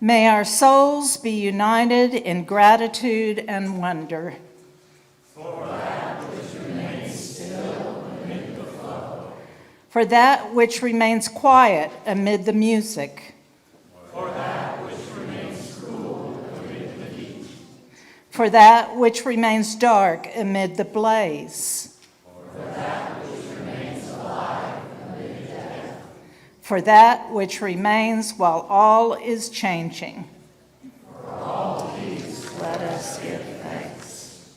May our souls be united in gratitude and wonder. For that which remains still amid the flow. For that which remains quiet amid the music. For that which remains cool amid the heat. For that which remains dark amid the blaze. For that which remains alive amid death. For that which remains while all is changing. For all these Let us give thanks.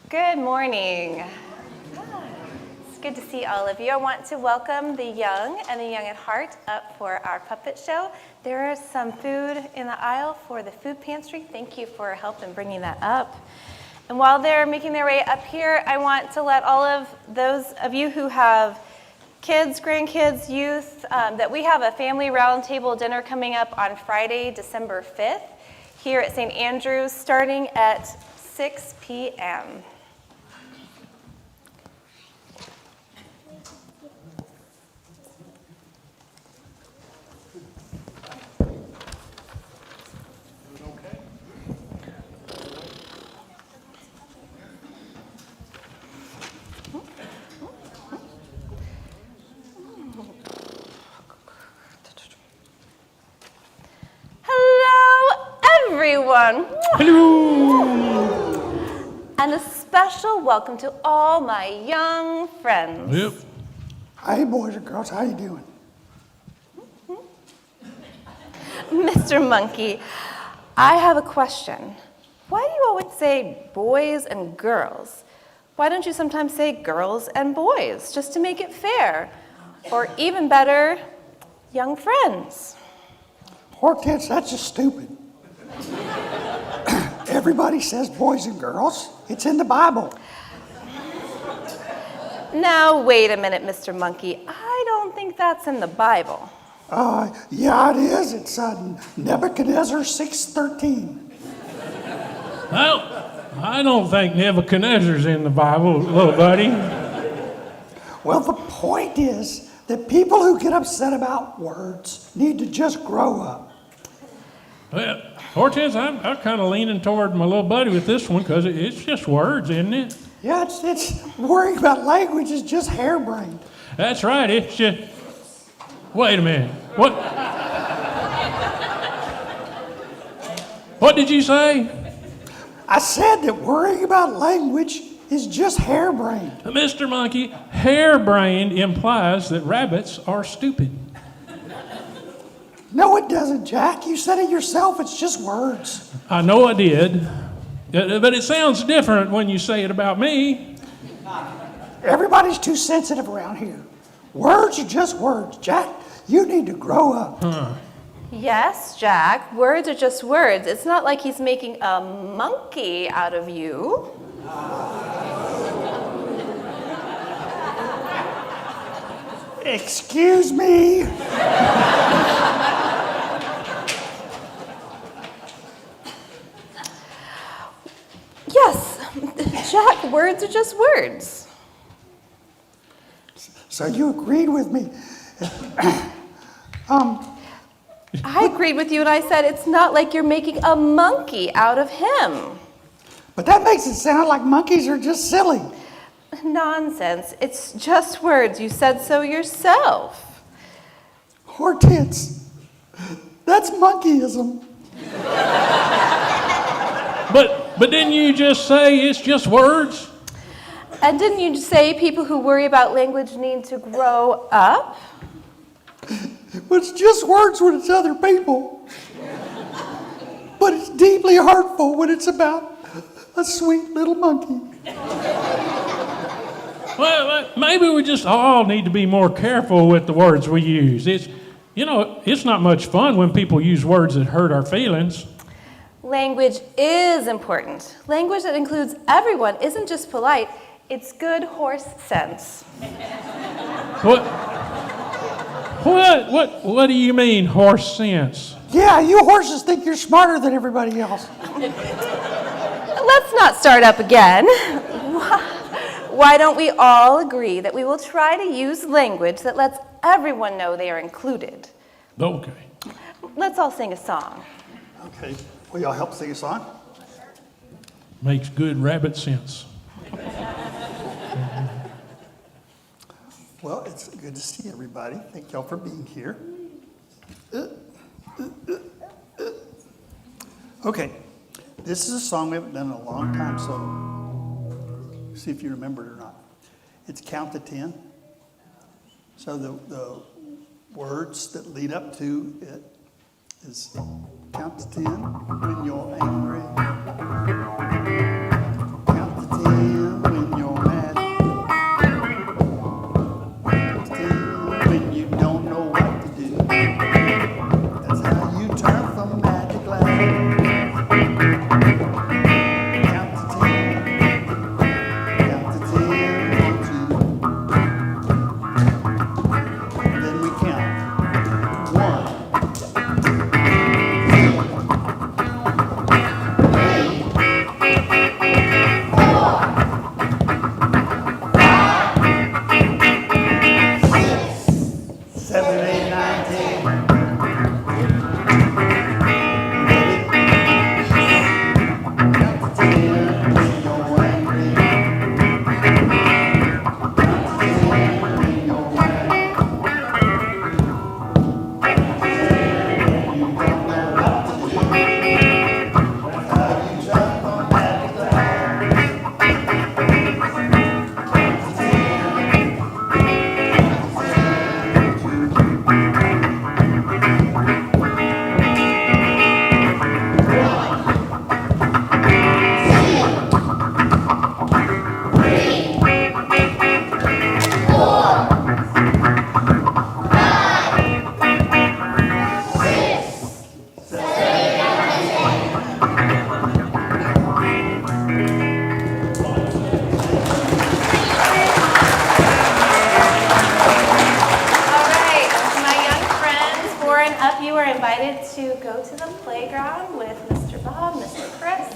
Good morning. It's good to see all of you. I want to welcome the young and the young at heart up for our puppet show. There is some food in the aisle for the food pantry. Thank you for help in bringing that up. And while they're making their way up here, I want to let all of those of you who have kids, grandkids, youth, that we have a family roundtable dinner coming up on Friday, December 5th, here at St. Andrew's, starting at 6 p.m. Everyone. Hello. And a special welcome to all my young friends. Yep. Hey, boys and girls, how you doing? Mr. Monkey, I have a question. Why do you always say boys and girls? Why don't you sometimes say girls and boys, just to make it fair? Or even better, young friends. Hortense, that's just stupid. Everybody says boys and girls. It's in the Bible. Now, wait a minute, Mr. Monkey. I don't think that's in the Bible. Yeah, it is. It's Nebuchadnezzar 6:13. I don't think Nebuchadnezzar's in the Bible, little buddy. Well, the point is that people who get upset about words need to just grow up. Well, Hortense, I'm kind of leaning toward my little buddy with this one because it's just words, isn't it? Yeah, it's worrying about language is just harebrained. That's right. It's just. Wait a minute. What? What did you say? I said that worrying about language is just harebrained. Mr. Monkey, harebrained implies that rabbits are stupid. No, it doesn't, Jack. You said it yourself. It's just words. I know I did, but it sounds different when you say it about me. Everybody's too sensitive around here. Words are just words, Jack. You need to grow up. Yes, Jack, words are just words. It's not like he's making a monkey out of you. Excuse me. Yes, Jack, words are just words. So you agreed with me. I agreed with you and I said it's not like you're making a monkey out of him. But that makes it sound like monkeys are just silly. Nonsense. It's just words. You said so yourself. Hortense, that's monkeyism. But didn't you just say it's just words? And didn't you say people who worry about language need to grow up? But it's just words when it's other people. But it's deeply hurtful when it's about a sweet little monkey. Well, maybe we just all need to be more careful with the words we use. It's not much fun when people use words that hurt our feelings. Language is important. Language that includes everyone isn't just polite, it's good horse sense. What do you mean, horse sense? Yeah, you horses think you're smarter than everybody else. Let's not start up again. Why don't we all agree that we will try to use language that lets everyone know they are included? Okay. Let's all sing a song. Okay, will y'all help sing a song? Makes good rabbit sense. Well, it's good to see everybody. Thank y'all for being here. Okay, this is a song we haven't done in a long time, so see if you remember it or not. It's count to 10. So the words that lead up to it is count to 10 when you're angry. Count to 10 when you're mad. Count to 10 when you don't know what to do. That's how you turn from mad to glad. Count to 10. Count to 10, 1, 2. Then we count. 1. You are invited to go to the playground with Mr. Bob, Mr. Chris,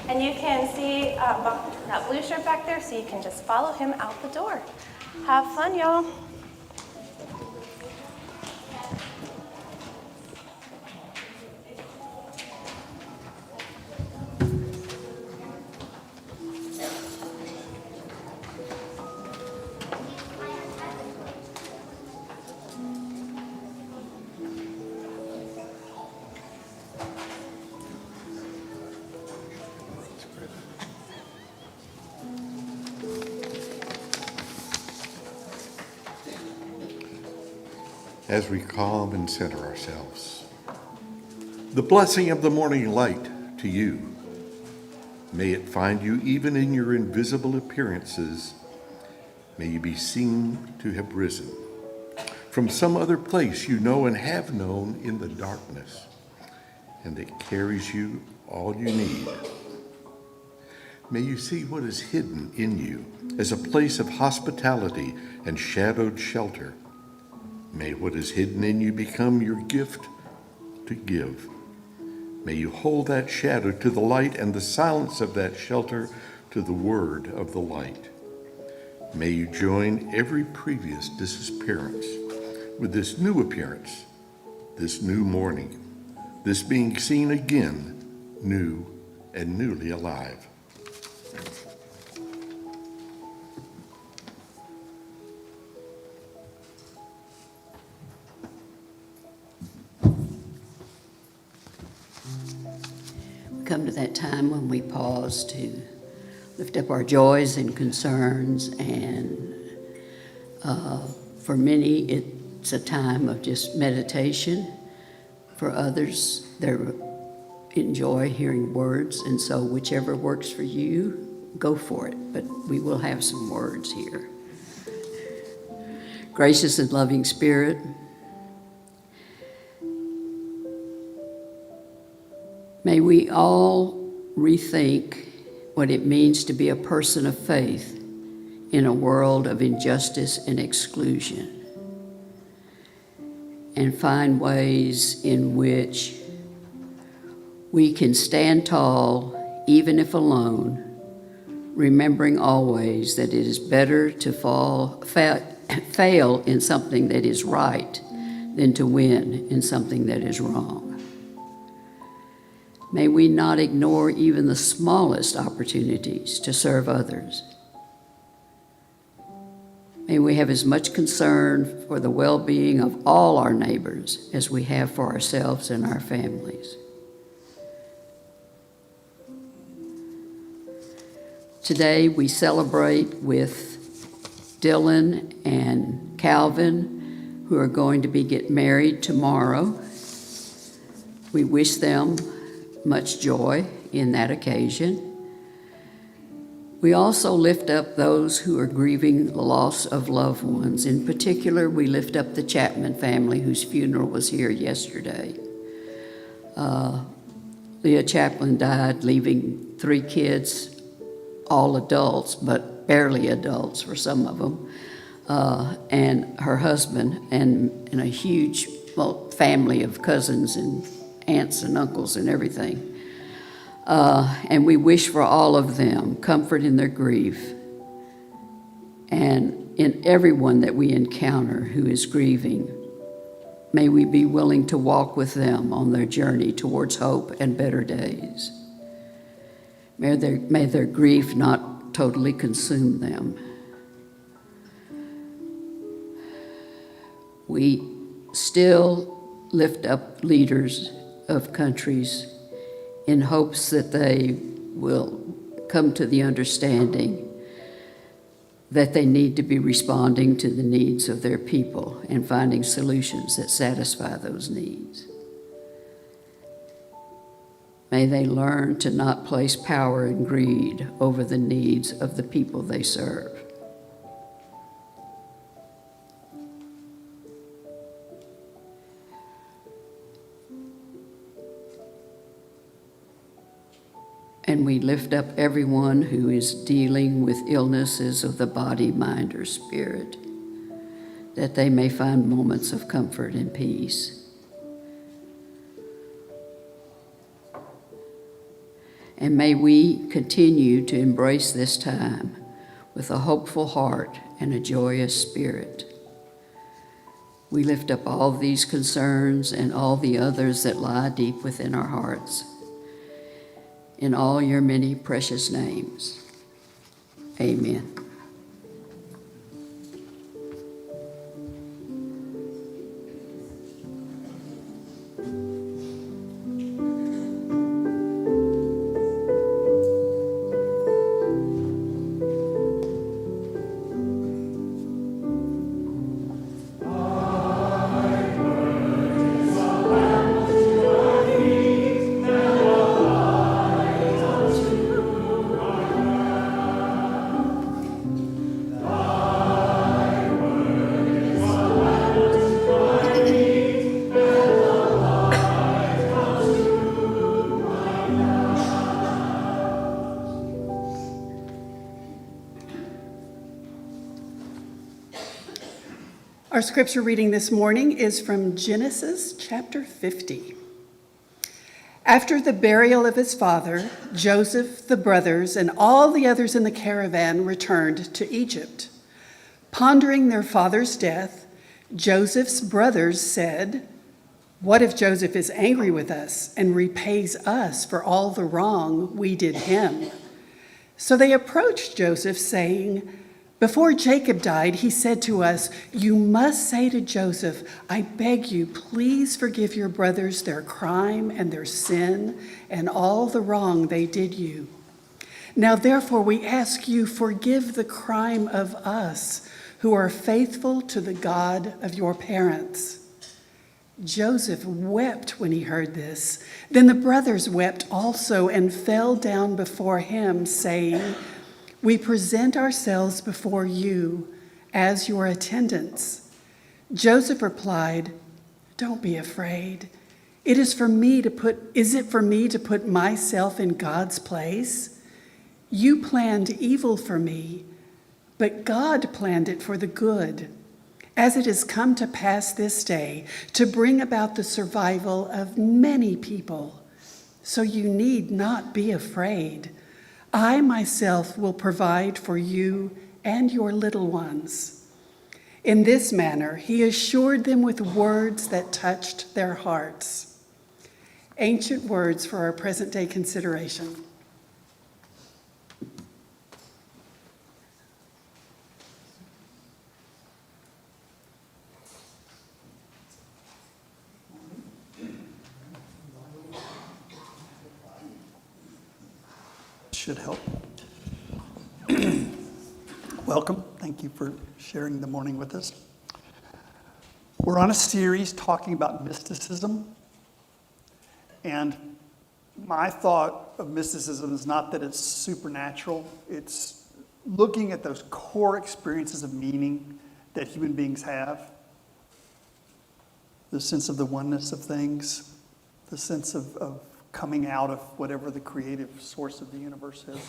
And you can see that blue shirt back there, so you can just follow him out the door. Have fun, y'all. As we calm and center ourselves, the blessing of the morning light to you. May it find you even in your invisible appearances. May you be seen to have risen from some other place you know and have known in the darkness, and that carries you all you need. May you see what is hidden in you as a place of hospitality and shadowed shelter. May what is hidden in you become your gift to give. May you hold that shadow to the light and the silence of that shelter to the word of the light. May you join every previous disappearance with this new appearance, this new morning, this being seen again, new and newly alive. Come to that time when we pause to lift up our joys and concerns, and for many it's a time of just meditation. For others, they enjoy hearing words, and so whichever works for you, go for it. But we will have some words here. Gracious and loving Spirit, may we all rethink what it means to be a person of faith in a world of injustice and exclusion, and find ways in which we can stand tall, even if alone, remembering always that it is better to fail in something that is right than to win in something that is wrong. May we not ignore even the smallest opportunities to serve others. May we have as much concern for the well-being of all our neighbors as we have for ourselves and our families. Today we celebrate with Dylan and Calvin, who are going to get married tomorrow. We wish them much joy in that occasion. We also lift up those who are grieving the loss of loved ones. In particular, we lift up the Chapman family whose funeral was here yesterday. Leah Chapman died, leaving 3 kids, all adults, but barely adults for some of them, and her husband, and a huge family of cousins and aunts and uncles and everything. And we wish for all of them comfort in their grief, and in everyone that we encounter who is grieving, may we be willing to walk with them on their journey towards hope and better days. May their grief not totally consume them. We still lift up leaders of countries in hopes that they will come to the understanding that they need to be responding to the needs of their people and finding solutions that satisfy those needs. May they learn to not place power and greed over the needs of the people they serve. And we lift up everyone who is dealing with illnesses of the body, mind, or spirit, that they may find moments of comfort and peace. and may we continue to embrace this time with a hopeful heart and a joyous spirit. We lift up all these concerns and all the others that lie deep within our hearts. In all your many precious names, amen. Our scripture reading this morning is from Genesis chapter 50. After the burial of his father, Joseph, the brothers, and all the others in the caravan returned to Egypt. Pondering their father's death, Joseph's brothers said, "What if Joseph is angry with us and repays us for all the wrong we did him?" So they approached Joseph, saying, "Before Jacob died, he said to us, 'You must say to Joseph, I beg you, please forgive your brothers their crime and their sin and all the wrong they did you. Now therefore we ask you, forgive the crime of us who are faithful to the God of your parents.' Joseph wept when he heard this. Then the brothers wept also and fell down before him, saying, 'We present ourselves before you as your attendants.' Joseph replied, 'Don't be afraid. Is it for me to put myself in God's place? You planned evil for me, but God planned it for the good, as it has come to pass this day to bring about the survival of many people. So you need not be afraid. I myself will provide for you and your little ones.' In this manner, he assured them with words that touched their hearts." Ancient words for our present day consideration. Should help. Welcome. Thank you for sharing the morning with us. We're on a series talking about mysticism. And my thought of mysticism is not that it's supernatural. It's looking at those core experiences of meaning that human beings have. The sense of the oneness of things, the sense of coming out of whatever the creative source of the universe is.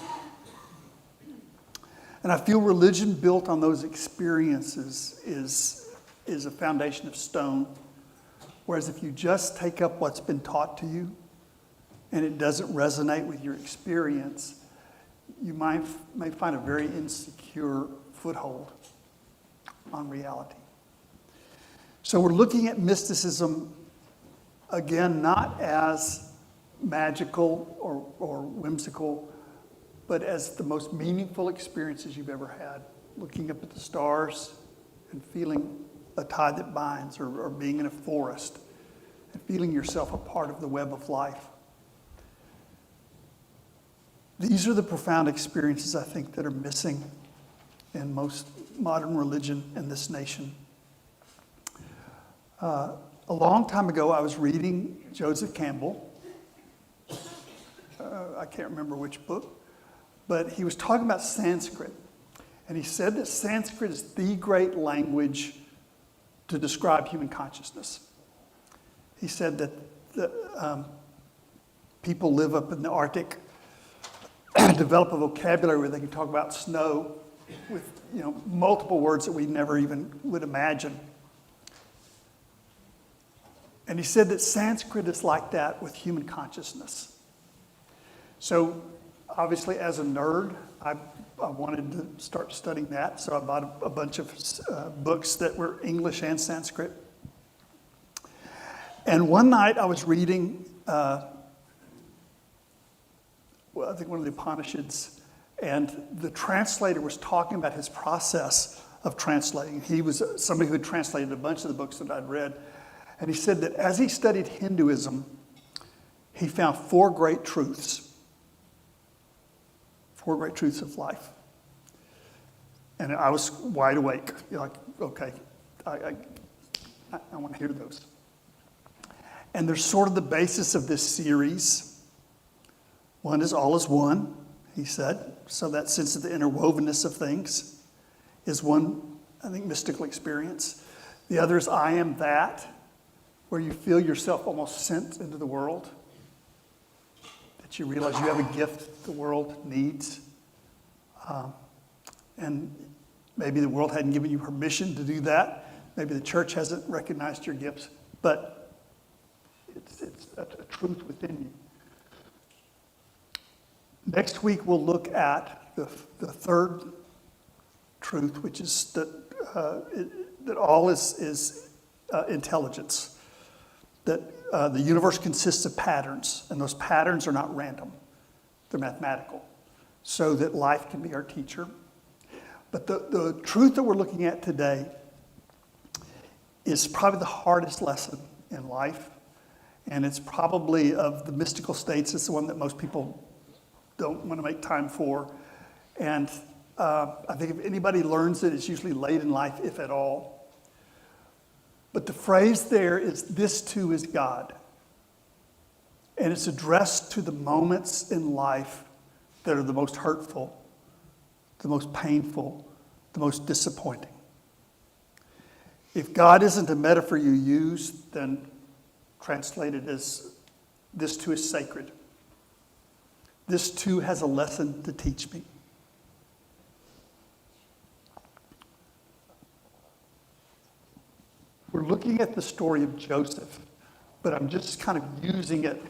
And I feel religion built on those experiences is a foundation of stone. Whereas if you just take up what's been taught to you and it doesn't resonate with your experience, you may find a very insecure foothold on reality. So we're looking at mysticism, again, not as magical or whimsical, but as the most meaningful experiences you've ever had. Looking up at the stars and feeling a tie that binds, or being in a forest and feeling yourself a part of the web of life. These are the profound experiences, I think, that are missing in most modern religion in this nation. A long time ago, I was reading Joseph Campbell. I can't remember which book, but he was talking about Sanskrit. And he said that Sanskrit is the great language to describe human consciousness. He said that people live up in the Arctic, develop a vocabulary where they can talk about snow with multiple words that we never even would imagine. And he said that Sanskrit is like that with human consciousness. So obviously as a nerd, I wanted to start studying that. So I bought a bunch of books that were English and Sanskrit. And one night I was reading, I think one of the Upanishads, and the translator was talking about his process of translating. He was somebody who had translated a bunch of the books that I'd read. And he said that as he studied Hinduism, he found 4 great truths. 4 great truths of life. And I was wide awake. You're like, okay, I want to hear those. And they're sort of the basis of this series. One is all is one, he said. So that sense of the interwovenness of things is one, I think, mystical experience. The other is I am that, where you feel yourself almost sent into the world. That you realize you have a gift the world needs. And maybe the world hadn't given you permission to do that. Maybe the church hasn't recognized your gifts. But it's a truth within you. Next week, we'll look at the third truth, which is that all is intelligence. That the universe consists of patterns, and those patterns are not random. They're mathematical. So that life can be our teacher. But the truth that we're looking at today is probably the hardest lesson in life. And it's probably of the mystical states, it's the one that most people don't want to make time for. And I think if anybody learns it, it's usually late in life, if at all. But the phrase there is, this too is God. And it's addressed to the moments in life that are the most hurtful, the most painful, the most disappointing. If God isn't a metaphor you use, then translate it as, this too is sacred. This too has a lesson to teach me. We're looking at the story of Joseph, but I'm just kind of using it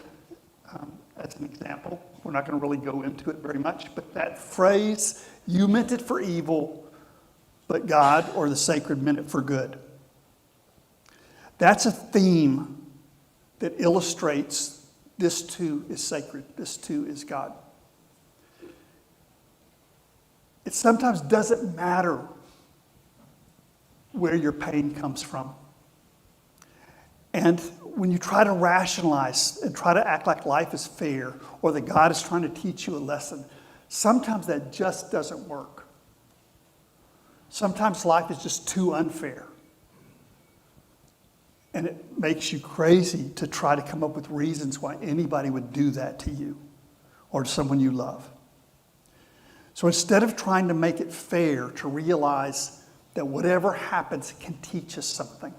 as an example. We're not going to really go into it very much, but that phrase, you meant it for evil, but God or the sacred meant it for good. That's a theme that illustrates this too is sacred, this too is God. It sometimes doesn't matter where your pain comes from. And when you try to rationalize and try to act like life is fair or that God is trying to teach you a lesson, sometimes that just doesn't work. Sometimes life is just too unfair. And it makes you crazy to try to come up with reasons why anybody would do that to you or to someone you love. So instead of trying to make it fair, to realize that whatever happens can teach us something.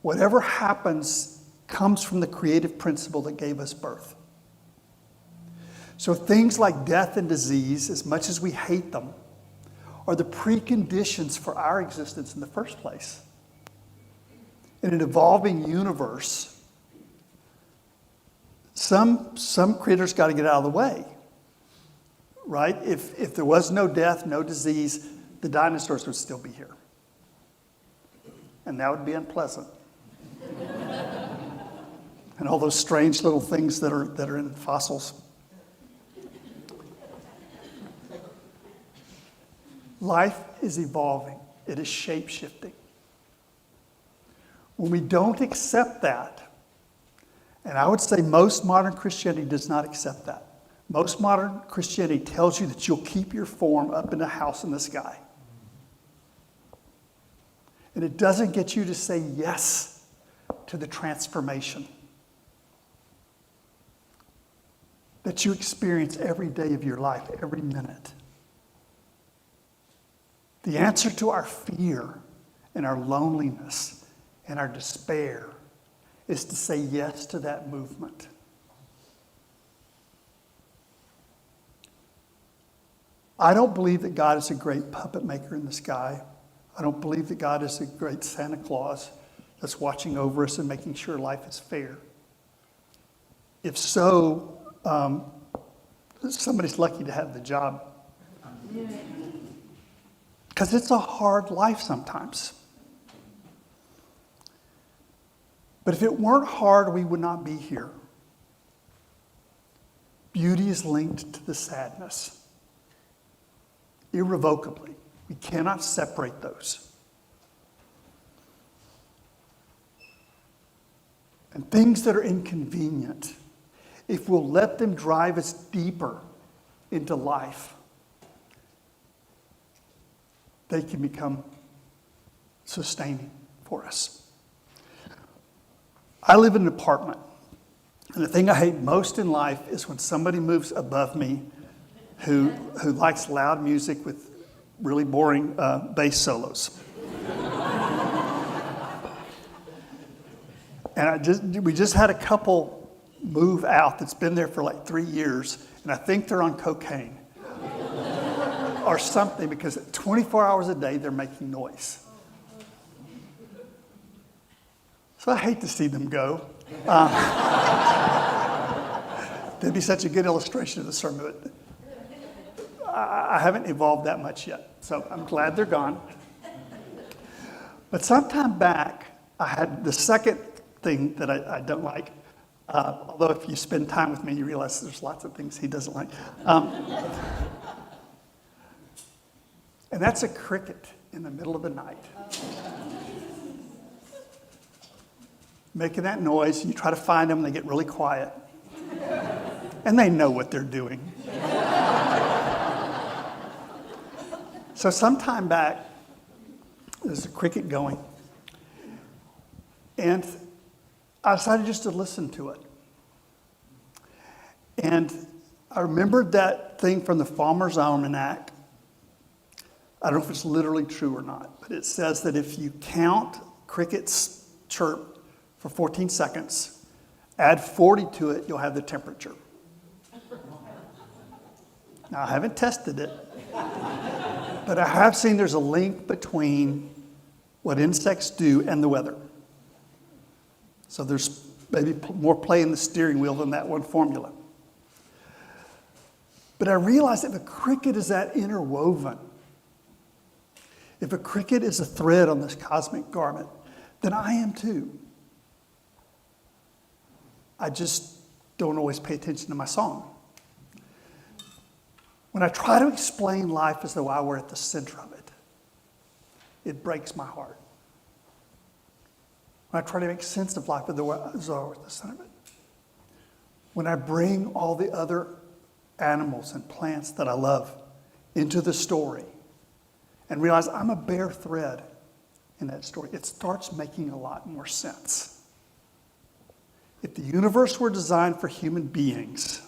Whatever happens comes from the creative principle that gave us birth. So things like death and disease, as much as we hate them, are the preconditions for our existence in the first place. In an evolving universe, some critters got to get out of the way, right? If there was no death, no disease, the dinosaurs would still be here. And that would be unpleasant. And all those strange little things that are in fossils. Life is evolving. It is shape-shifting. When we don't accept that, and I would say most modern Christianity does not accept that. Most modern Christianity tells you that you'll keep your form up in a house in the sky. And it doesn't get you to say yes to the transformation that you experience every day of your life, every minute. The answer to our fear and our loneliness and our despair is to say yes to that movement. I don't believe that God is a great puppet maker in the sky. I don't believe that God is a great Santa Claus that's watching over us and making sure life is fair. If so, somebody's lucky to have the job. Because it's a hard life sometimes. But if it weren't hard, we would not be here. Beauty is linked to the sadness. Irrevocably. We cannot separate those. And things that are inconvenient, if we'll let them drive us deeper into life, they can become sustaining for us. I live in an apartment, and the thing I hate most in life is when somebody moves above me who likes loud music with really boring bass solos. And we just had a couple move out that's been there for like 3 years, and I think they're on cocaine or something, because 24 hours a day they're making noise. So I hate to see them go. That'd be such a good illustration of the sermon, but I haven't evolved that much yet, so I'm glad they're gone. But sometime back, I had the second thing that I don't like, although if you spend time with me, you realize there's lots of things he doesn't like. And that's a cricket in the middle of the night. Making that noise, you try to find them, they get really quiet. And they know what they're doing. So sometime back, there's a cricket going. And I decided just to listen to it. And I remembered that thing from the Farmer's Almanac. I don't know if it's literally true or not, but it says that if you count crickets chirp for 14 seconds, add 40 to it, you'll have the temperature. Now, I haven't tested it, but I have seen there's a link between what insects do and the weather. So there's maybe more play in the steering wheel than that one formula. But I realized if a cricket is that interwoven, if a cricket is a thread on this cosmic garment, then I am too. I just don't always pay attention to my song. When I try to explain life as though I were at the center of it, it breaks my heart. When I try to make sense of life as though I were at the center of it, when I bring all the other animals and plants that I love into the story and realize I'm a bare thread in that story, it starts making a lot more sense. If the universe were designed for human beings,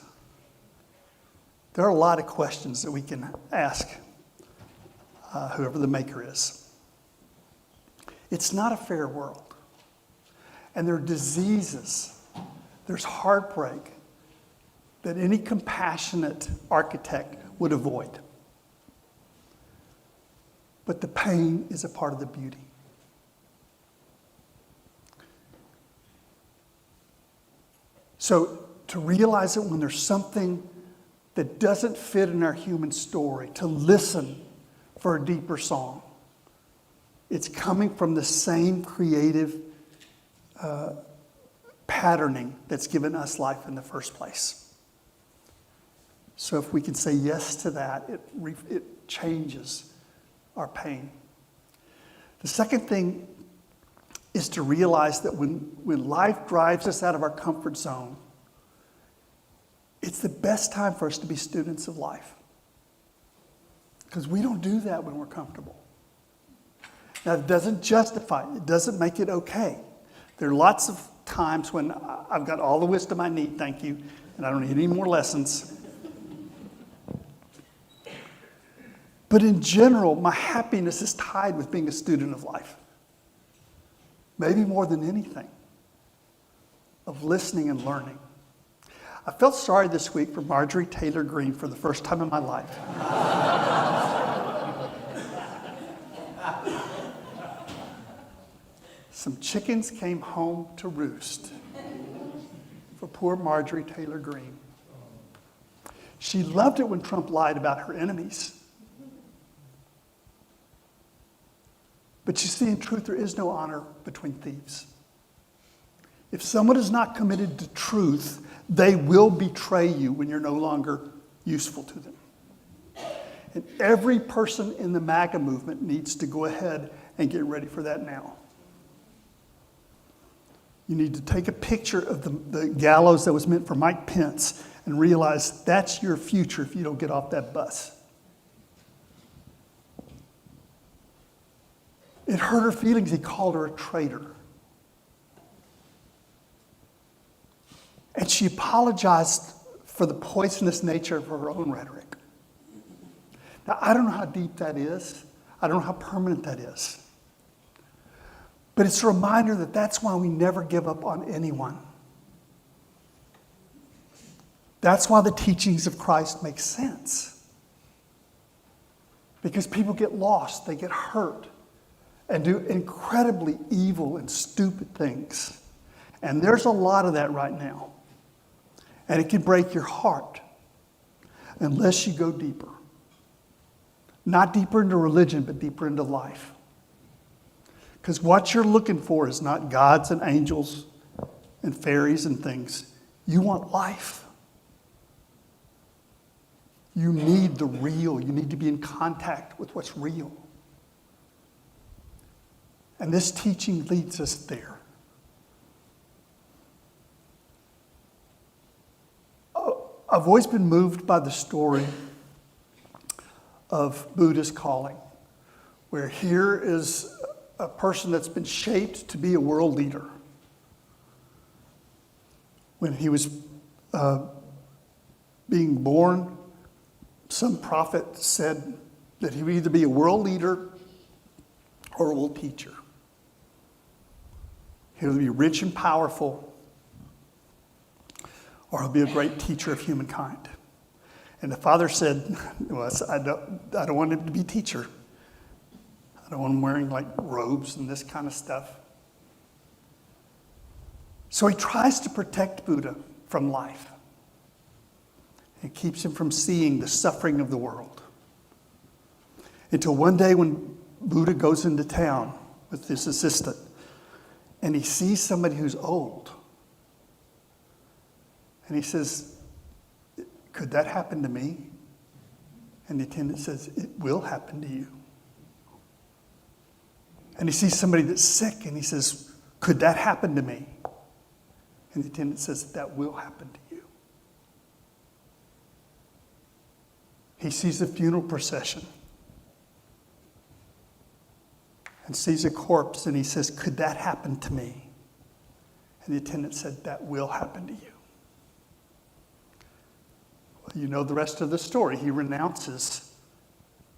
there are a lot of questions that we can ask whoever the maker is. It's not a fair world. And there are diseases, there's heartbreak that any compassionate architect would avoid. But the pain is a part of the beauty. So to realize that when there's something that doesn't fit in our human story, to listen for a deeper song, it's coming from the same creative patterning that's given us life in the first place. So if we can say yes to that, it changes our pain. The second thing is to realize that when life drives us out of our comfort zone, it's the best time for us to be students of life. Because we don't do that when we're comfortable. Now, it doesn't justify it. It doesn't make it okay. There are lots of times when I've got all the wisdom I need, thank you, and I don't need any more lessons. But in general, my happiness is tied with being a student of life. Maybe more than anything, of listening and learning. I felt sorry this week for Marjorie Taylor Greene for the first time in my life. Some chickens came home to roost for poor poor Marjorie Taylor Greene. She loved it when Trump lied about her enemies. But you see, in truth, there is no honor between thieves. If someone is not committed to truth, they will betray you when you're no longer useful to them. And every person in the MAGA movement needs to go ahead and get ready for that now. You need to take a picture of the gallows that was meant for Mike Pence and realize that's your future if you don't get off that bus. It hurt her feelings. He called her a traitor. And she apologized for the poisonous nature of her own rhetoric. Now, I don't know how deep that is. I don't know how permanent that is. But it's a reminder that that's why we never give up on anyone. That's why the teachings of Christ make sense. Because people get lost, they get hurt, and do incredibly evil and stupid things. And there's a lot of that right now. And it can break your heart unless you go deeper. Not deeper into religion, but deeper into life. Because what you're looking for is not gods and angels and fairies and things. You want life. You need the real. You need to be in contact with what's real. And this teaching leads us there. I've always been moved by the story of Buddha's calling, where here is a person that's been shaped to be a world leader. When he was being born, some prophet said that he would either be a world leader or a world teacher. He would be rich and powerful, or he'll be a great teacher of humankind. And the father said, well, I don't want him to be a teacher. I don't want him wearing like robes and this kind of stuff. So he tries to protect Buddha from life. It keeps him from seeing the suffering of the world. Until one day when Buddha goes into town with his assistant and he sees somebody who's old. And he says, could that happen to me? And the attendant says, it will happen to you. And he sees somebody that's sick and he says, could that happen to me? And the attendant says, that will happen to you. He sees the funeral procession and sees a corpse and he says, could that happen to me? And the attendant said, that will happen to you. Well, you know the rest of the story. He renounces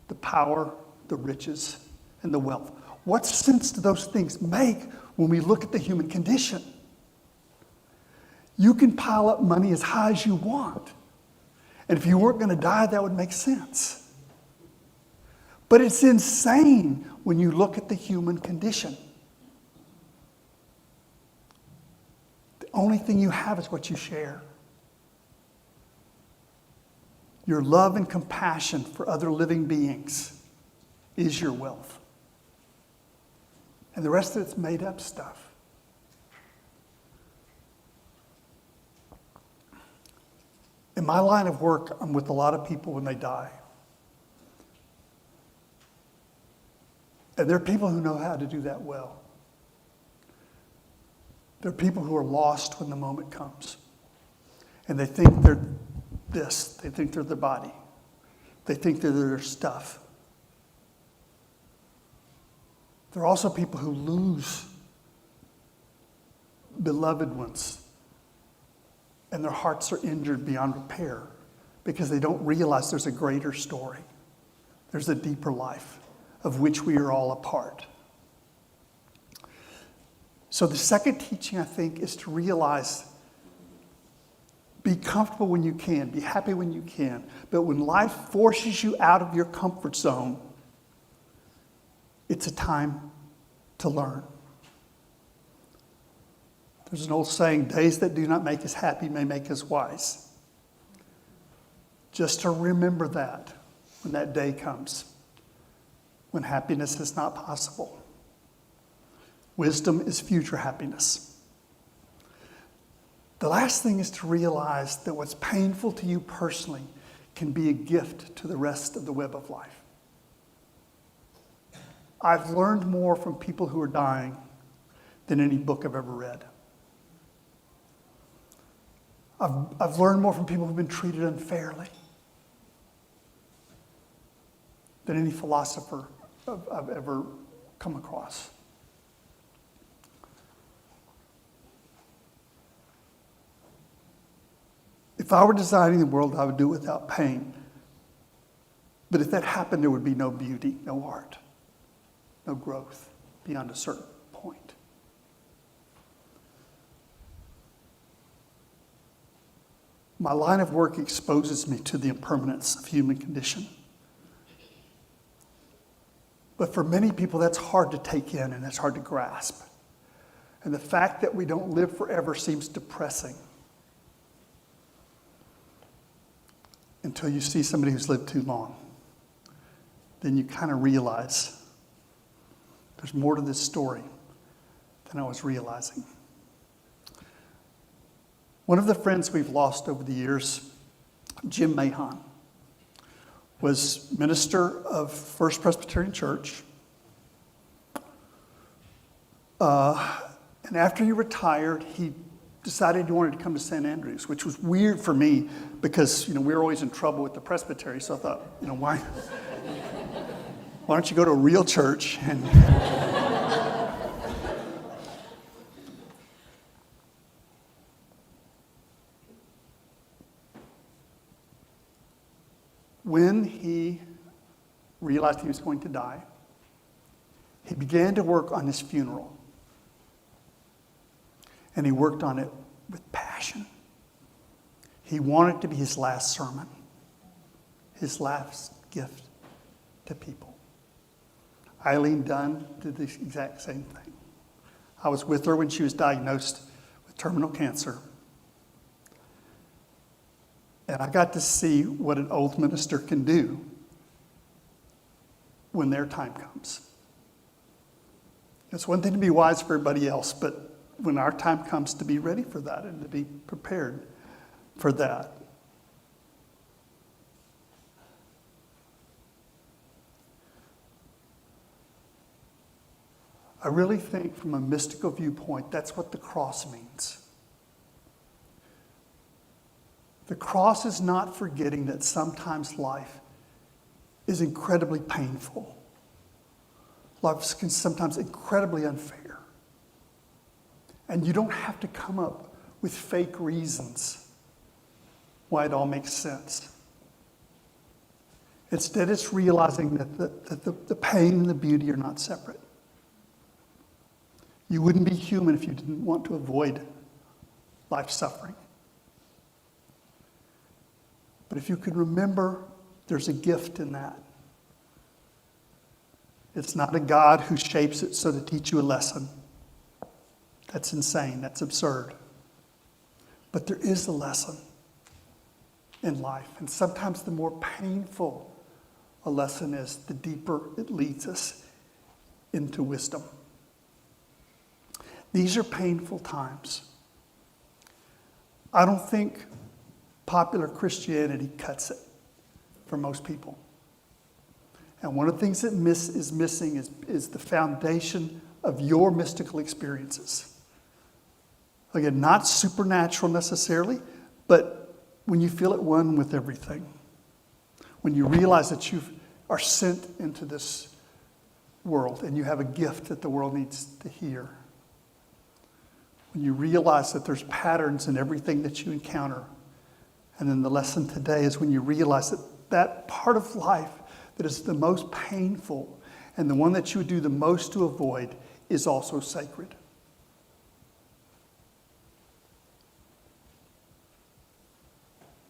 the power, the riches, and the wealth. What sense do those things make when we look at the human condition? You can pile up money as high as you want. And if you weren't going to die, that would make sense. But it's insane when you look at the human condition. The only thing you have is what you share. Your love and compassion for other living beings is your wealth. And the rest of it's made up stuff. In my line of work, I'm with a lot of people when they die. And there are people who know how to do that well. There are people who are lost when the moment comes. And they think they're this. They think they're their body. They think they're their stuff. There are also people who lose beloved ones. And their hearts are injured beyond repair because they don't realize there's a greater story. There's a deeper life of which we are all a part. So the second teaching, I think, is to realize be comfortable when you can, be happy when you can. But when life forces you out of your comfort zone, it's a time to learn. There's an old saying, days that do not make us happy may make us wise. Just to remember that when that day comes, when happiness is not possible. Wisdom is future happiness. The last thing is to realize that what's painful to you personally can be a gift to the rest of the web of life. I've learned more from people who are dying than any book I've ever read. I've learned more from people who've been treated unfairly than any philosopher I've ever come across. If I were designing the world, I would do it without pain. But if that happened, there would be no beauty, no art, no growth beyond a certain point. My line of work exposes me to the impermanence of human condition. But for many people, that's hard to take in and that's hard to grasp. And the fact that we don't live forever seems depressing until you see somebody who's lived too long. Then you kind of realize there's more to this story than I was realizing. One of the friends we've lost over the years, Jim Mahon, was minister of First Presbyterian Church. And after he retired, he decided he wanted to come to St. Andrews, which was weird for me because, we were always in trouble with the presbytery. So I thought, why don't you go to a real church? And when he realized he was going to die, he began to work on his funeral. And he worked on it with passion. He wanted it to be his last sermon, his last gift to people. Eileen Dunn did the exact same thing. I was with her when she was diagnosed with terminal cancer. And I got to see what an old minister can do when their time comes. It's one thing to be wise for everybody else, but when our time comes, to be ready for that and to be prepared for that. I really think from a mystical viewpoint, that's what the cross means. The cross is not forgetting that sometimes life is incredibly painful. Life can sometimes incredibly unfair. And you don't have to come up with fake reasons why it all makes sense. Instead, it's realizing that the pain and the beauty are not separate. You wouldn't be human if you didn't want to avoid life suffering. But if you can remember, there's a gift in that. It's not a God who shapes it so to teach you a lesson. That's insane. That's absurd. But there is a lesson in life. And sometimes the more painful a lesson is, the deeper it leads us into wisdom. These are painful times. I don't think popular Christianity cuts it for most people. And one of the things that is missing is the foundation of your mystical experiences. Again, not supernatural necessarily, but when you feel at one with everything. When you realize that you are sent into this world and you have a gift that the world needs to hear. When you realize that there's patterns in everything that you encounter. And then the lesson today is when you realize that part of life that is the most painful and the one that you would do the most to avoid is also sacred.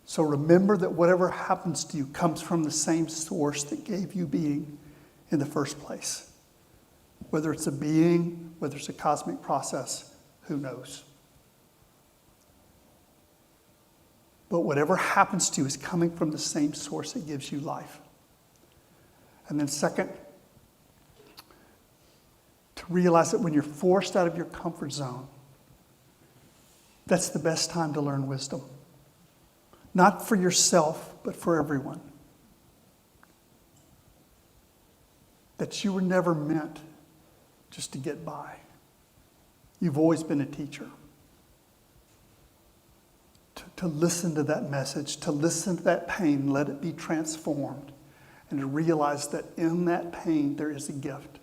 So remember that whatever happens to you comes from the same source that gave you being in the first place. Whether it's a being, whether it's a cosmic process, who knows? But whatever happens to you is coming from the same source that gives you life. And then second, to realize that when you're forced out of your comfort zone, that's the best time to learn wisdom. Not for yourself, but for everyone. That you were never meant just to get by. You've always been a teacher. To listen to that message, to listen to that pain, let it be transformed, and to realize that in that pain there is a gift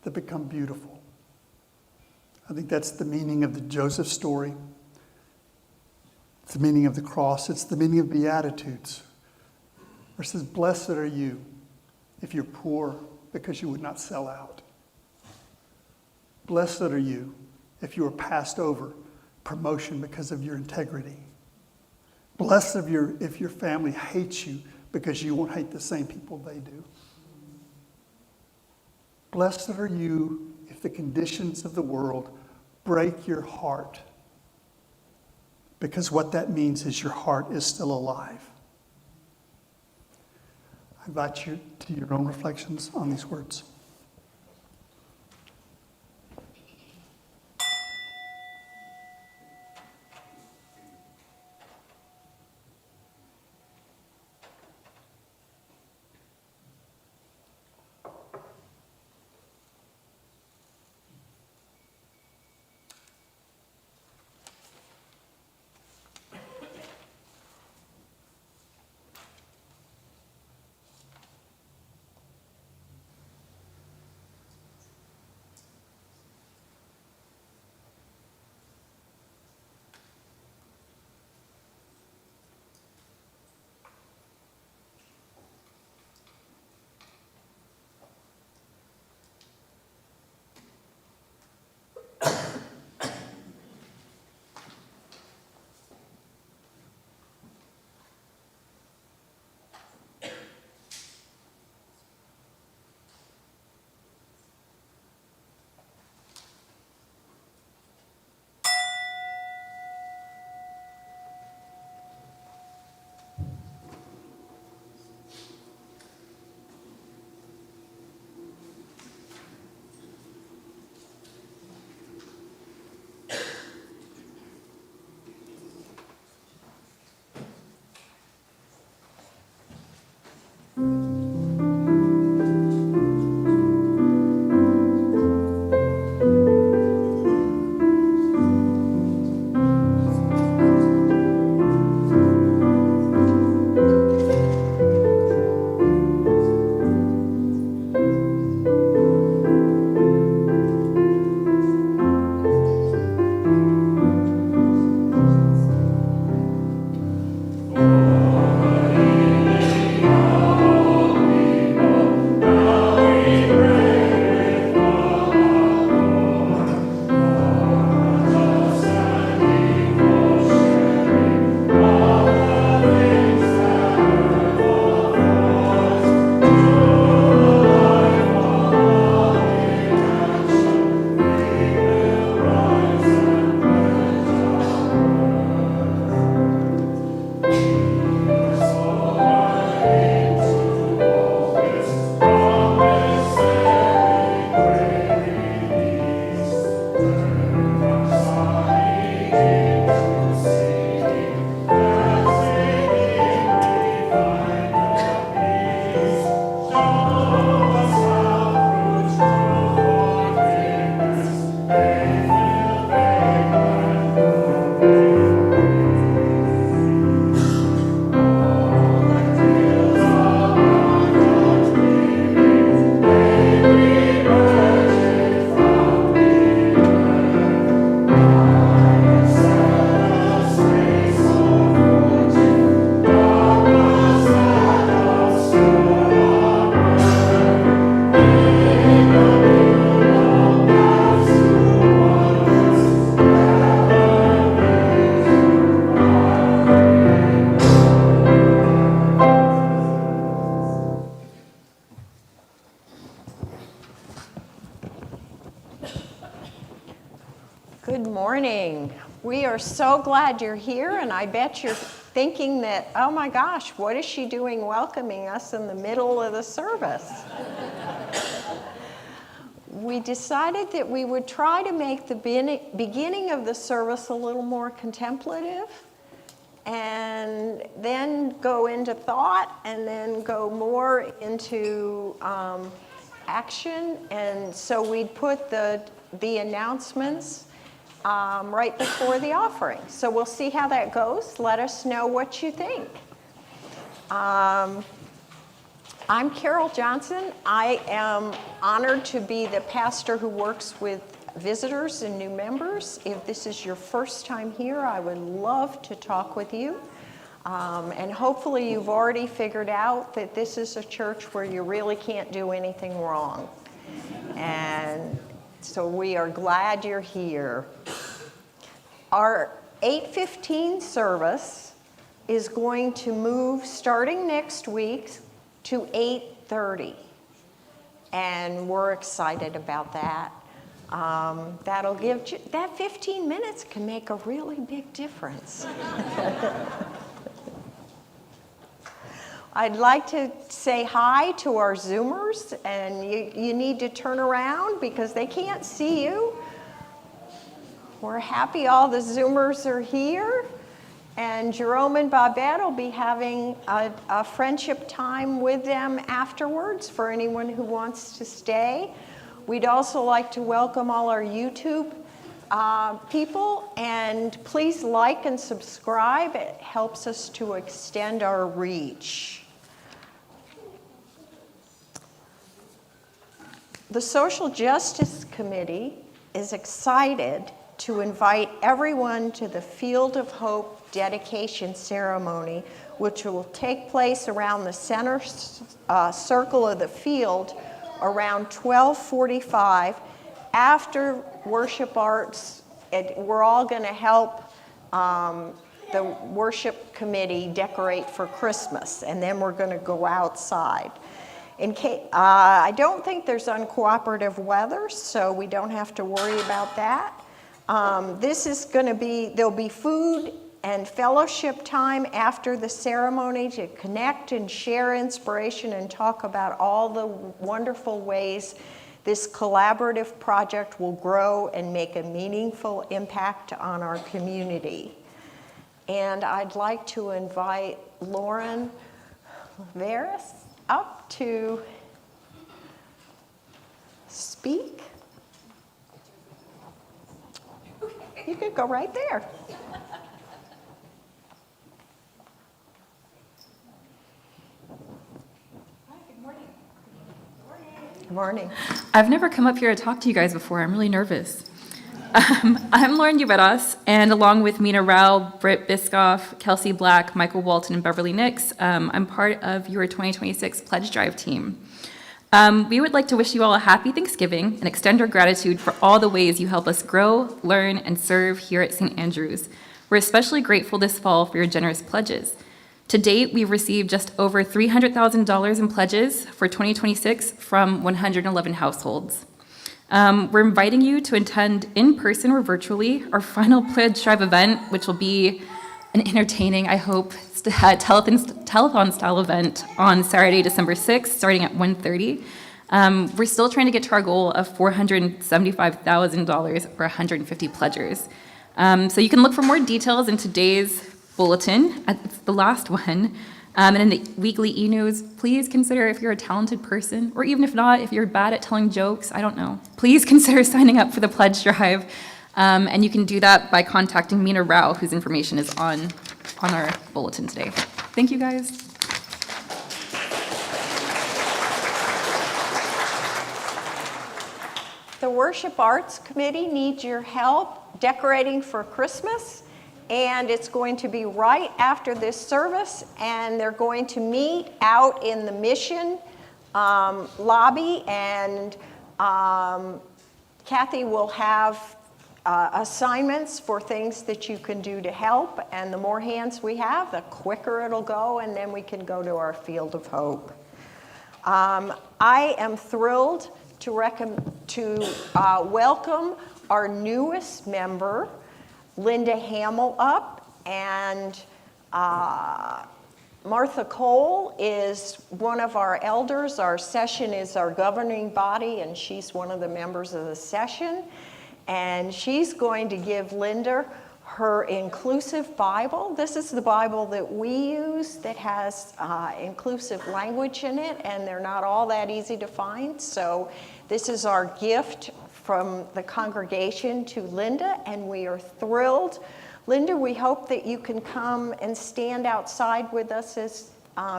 that becomes beautiful. I think that's the meaning of the Joseph story. It's the meaning of the cross. It's the meaning of Beatitudes. Where it says, blessed are you if you're poor because you would not sell out. Blessed are you if you are passed over promotion because of your integrity. Blessed if your family hates you because you won't hate the same people they do. Blessed are you if the conditions of the world break your heart, because what that means is your heart is still alive. I invite you to your own reflections on these words. Good morning. We are so glad you're here, and I bet you're thinking that, oh my gosh, what is she doing welcoming us in the middle of the service? We decided that we would try to make the beginning of the service a little more contemplative, and then go into thought, and then go more into action. And so we'd put the announcements right before the offering. So we'll see how that goes. Let us know what you think. I'm Carol Johnson. I am honored to be the pastor who works with visitors and new members. If this is your first time here, I would love to talk with you. And hopefully you've already figured out that this is a church where you really can't do anything wrong. And so we are glad you're here. Our 8:15 service is going to move starting next week to 8:30. And we're excited about that. That'll give you, that 15 minutes can make a really big difference. I'd like to say hi to our Zoomers, and you need to turn around because they can't see you. We're happy all the Zoomers are here, and Jerome and Babette will be having a friendship time with them afterwards for anyone who wants to stay. We'd also like to welcome all our YouTube people, and please like and subscribe. It helps us to extend our reach. The Social Justice Committee is excited to invite everyone to the Field of Hope dedication ceremony, which will take place around the center circle of the field around 12:45 after worship arts. We're all going to help the worship committee decorate for Christmas, and then we're going to go outside. I don't think there's uncooperative weather, so we don't have to worry about that. This is going to be, there'll be food and fellowship time after the ceremony to connect and share inspiration and talk about all the wonderful ways this collaborative project will grow and make a meaningful impact on our community. And I'd like to invite Lauren Veras up to speak. You could go right there. Good morning. I've never come up here to talk to you guys before. I'm really nervous. I'm Lauren Ubedas, and along with Mina Rao, Britt Biscoff, Kelsey Black, Michael Walton, and Beverly Nix, I'm part of your 2026 Pledge Drive team. We would like to wish you all a happy Thanksgiving and extend our gratitude for all the ways you help us grow, learn, and serve here at St. Andrews. We're especially grateful this fall for your generous pledges. To date, we've received just over $300,000 in pledges for 2026 from 111 households. We're inviting you to attend in person or virtually our final Pledge Drive event, which will be an entertaining, I hope, telethon-style event on Saturday, December 6th, starting at 1:30. We're still trying to get to our goal of $475,000 or 150 pledgers. So you can look for more details in today's bulletin. It's the last one. And in the weekly e-news, please consider if you're a talented person, or even if not, if you're bad at telling jokes, I don't know. Please consider signing up for the Pledge Drive. And you can do that by contacting Mina Rao, whose information is on our bulletin today. Thank you, guys. The Worship Arts Committee needs your help decorating for Christmas, and it's going to be right after this service, and they're going to meet out in the mission lobby, and Kathy will have assignments for things that you can do to help, and the more hands we have, the quicker it'll go, and then we can go to our Field of Hope. I am thrilled to welcome our newest member, Linda Hamill up, and Martha Cole is one of our elders. Our session is our governing body, and she's one of the members of the session. And she's going to give Linda her inclusive Bible. This is the Bible that we use that has inclusive language in it, and they're not all that easy to find. So this is our gift from the congregation to Linda, and we are thrilled. Linda, we hope that you can come and stand outside with us as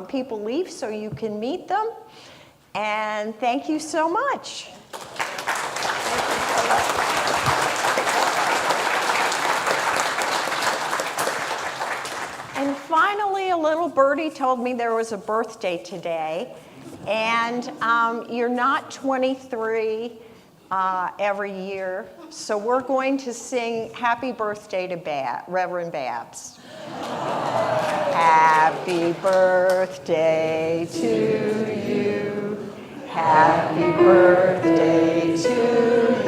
people leave so you can meet them. And thank you so much. And finally, a little birdie told me there was a birthday today, and you're not 23 every year, so we're going to sing happy birthday to Reverend Babs. Happy birthday to you, happy birthday to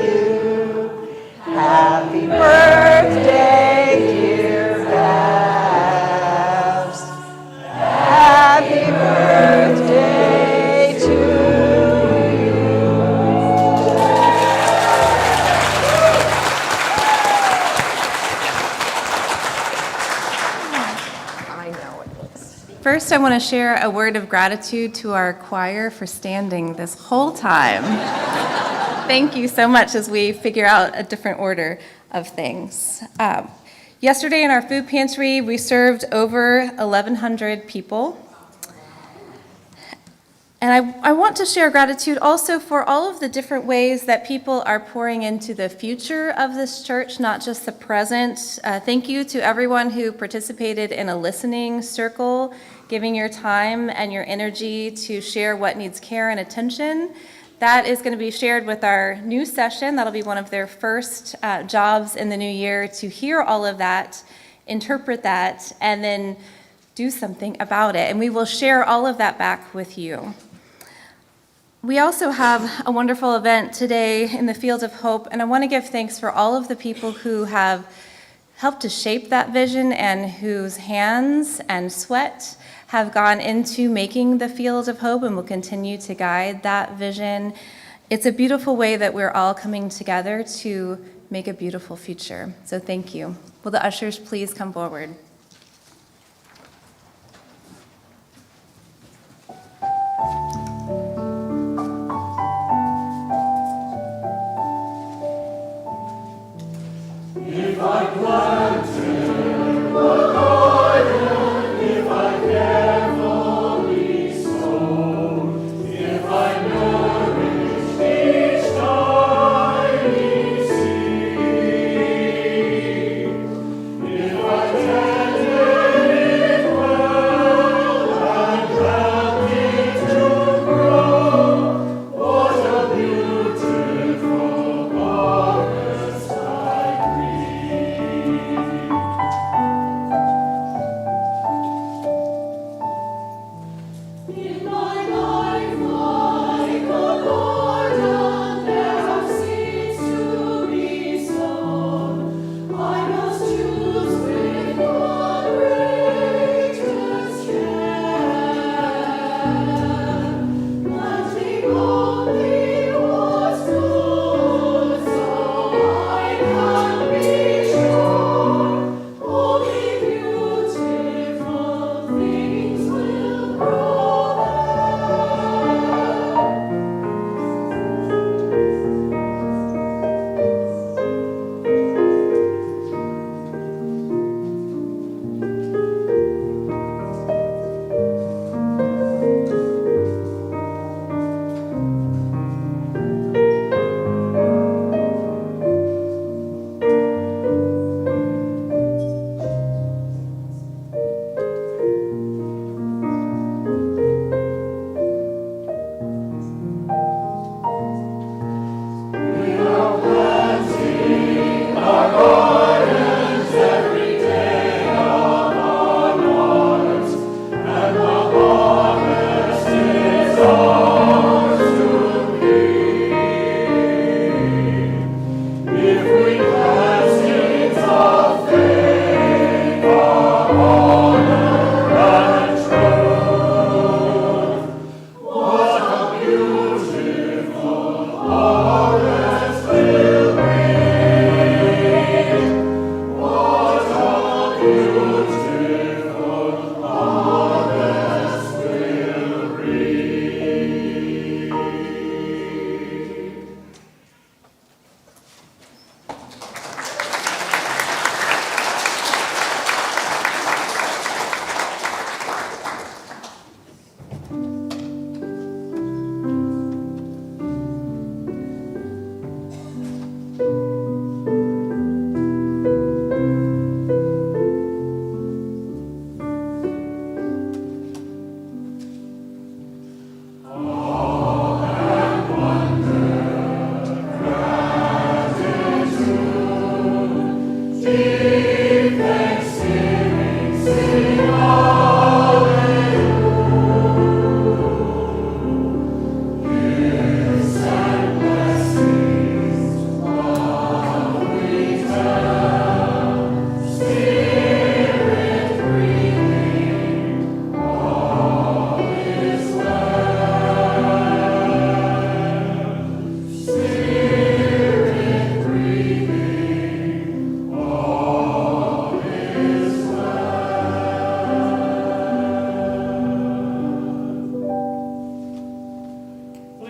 you, happy birthday, dear Babs, happy birthday to you. First, I want to share a word of gratitude to our choir for standing this whole time. Thank you so much as we figure out a different order of things. Yesterday in our food pantry, we served over 1,100 people. And I want to share gratitude also for all of the different ways that people are pouring into the future of this church, not just the present. Thank you to everyone who participated in a listening circle, giving your time and your energy to share what needs care and attention. That is going to be shared with our new session. That'll be one of their first jobs in the new year, to hear all of that, interpret that, and then do something about it. And we will share all of that back with you. We also have a wonderful event today in the Field of Hope, and I want to give thanks for all of the people who have helped to shape that vision and whose hands and sweat have gone into making the Field of Hope and will continue to guide that vision. It's a beautiful way that we're all coming together to make a beautiful future. So thank you. Will the ushers please come forward? If I planted the garden, if I carefully sowed, if I nourished each tiny seed, if I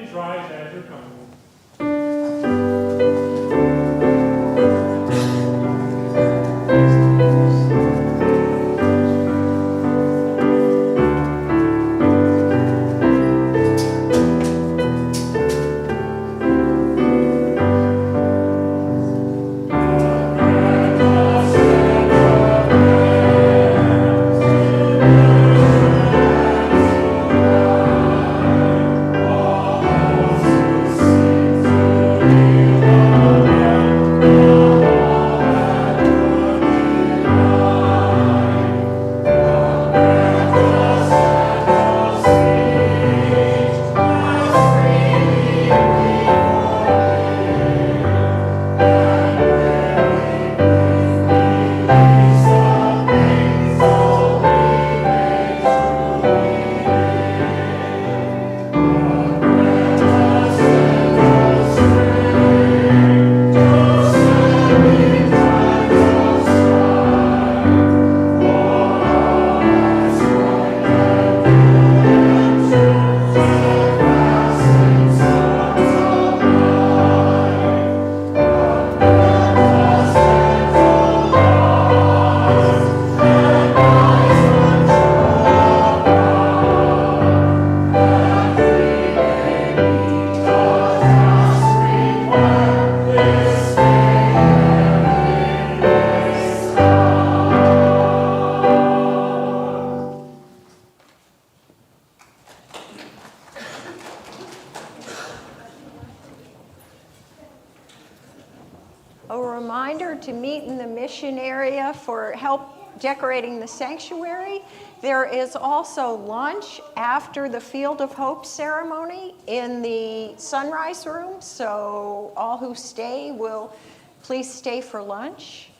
Please rise as you're coming. A reminder to meet in the mission area for help decorating the sanctuary. There is also lunch after the Field of Hope ceremony in the sunrise room, so all who stay will please stay for lunch.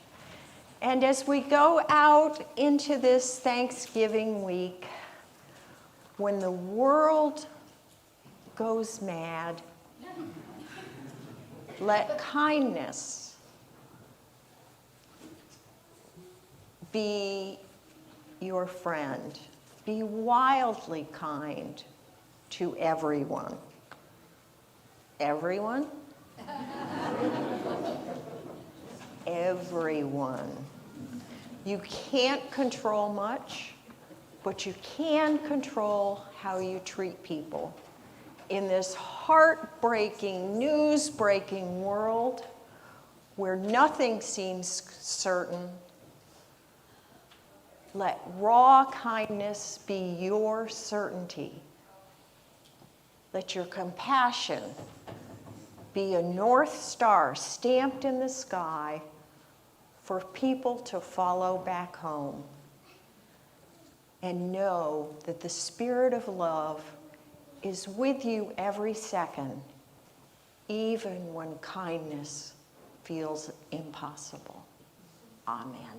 And as we go out into this Thanksgiving week, when the world goes mad, let kindness be your friend. Be wildly kind to everyone. Everyone? Everyone. You can't control much, but you can control how you treat people. In this heartbreaking, news-breaking world where nothing seems certain, let raw kindness be your certainty. Let your compassion be a North Star stamped in the sky for people to follow back home. And know that the Spirit of love is with you every second, even when kindness feels impossible. Amen.